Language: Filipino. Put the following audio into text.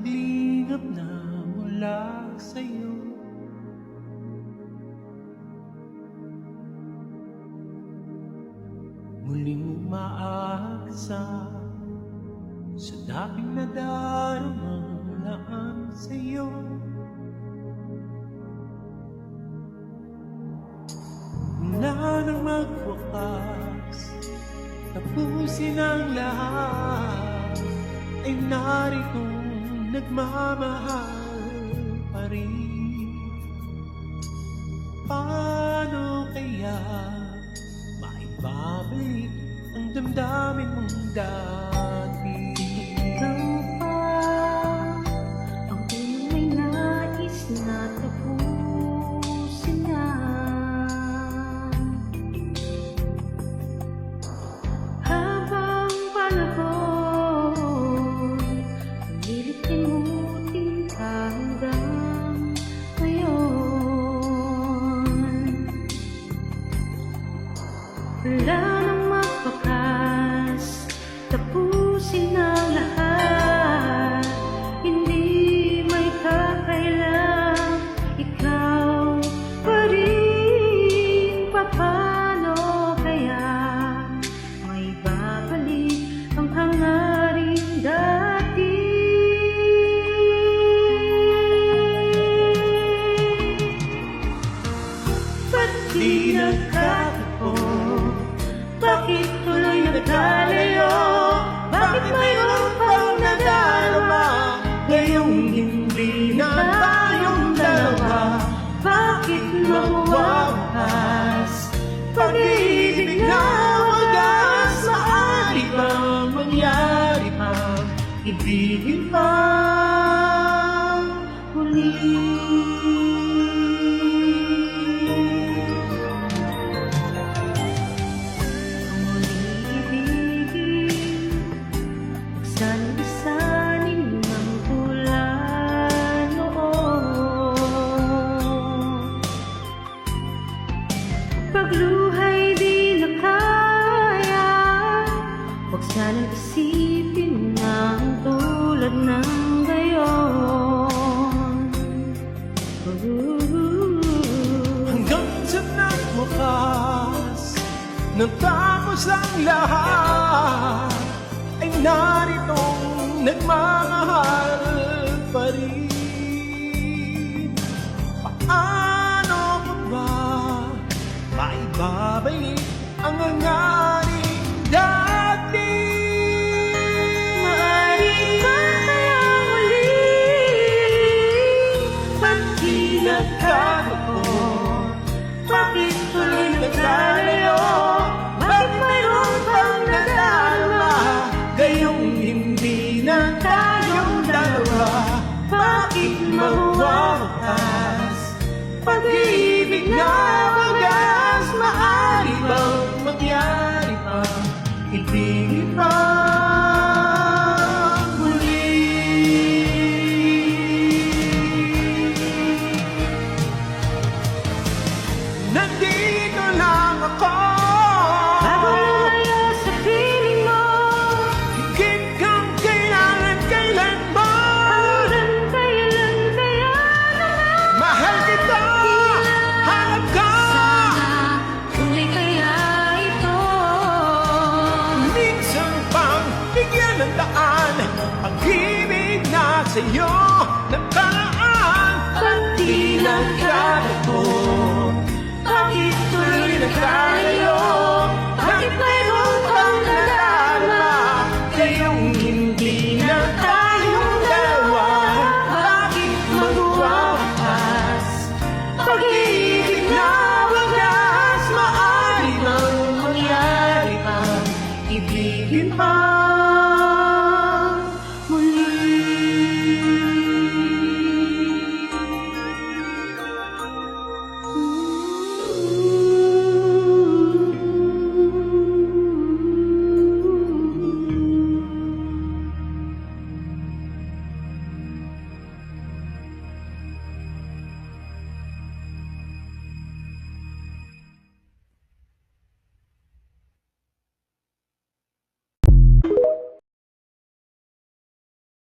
maglingap na mula sa'yo. Muling umaaksa sa dating nadaramang laan sa'yo. Wala nang magwakas, tapusin ang lahat, ay naritong nagmamahal pa rin. Paano kaya maibabalik ang damdamin mong dati? Ikaw pa ang unang may nais na tapusin na. Habang panahon, pilit limutin ka hanggang ngayon. Wala nang magpakas, tapusin ang lahat. Hindi may kakailang, ikaw pa rin. Paano kaya may babalik ang hangaring dati? Ba't di nagkatapos? Bakit tuloy nagkalayo? Bakit mayroon pang nadarama ngayong hindi na tayong dalawa? Bakit mawawakas pag-ibig na wagas? Maaari bang mangyari pang ibigin pa muli? Sana-isanin ng tula noon. Pagluhay di na kaya, huwag sanang isipin na ang tulad ng gayon. Hanggang sa nagwakas, natapos ang lahat, ay naritong nagmamahal pa rin. Paano pa ba maibabalik ang hangaring dati? Maaari ba kaya muli? Ba't di nagkatapos? Bakit tuloy nagkalayo? Bakit mayroon pang nadarama Gayong hindi na tayong dalawa? Bakit mawawakas pag-ibig na wagas? Maaari bang mangyari pa, ibigin pa muli? Nandito lang ako, bago lumayo sa piling mo. higit kang kailangan kailanman. Hanggang kailan kaya naman? Mahal kita, hanap ka. Sana tuloy kaya ito. Minsan pang bigyan ng daan, pag-ibig na sa'yo nakaraan. Ba't di Nagkatapos, Bakit tuloy nagkalayo? Bakit mayroon pang nadarama Ngayong hindi na tayong dalawa? Bakit magwawakas pag-ibig na wagas? Maaari bang mangyari pa, ibigin pa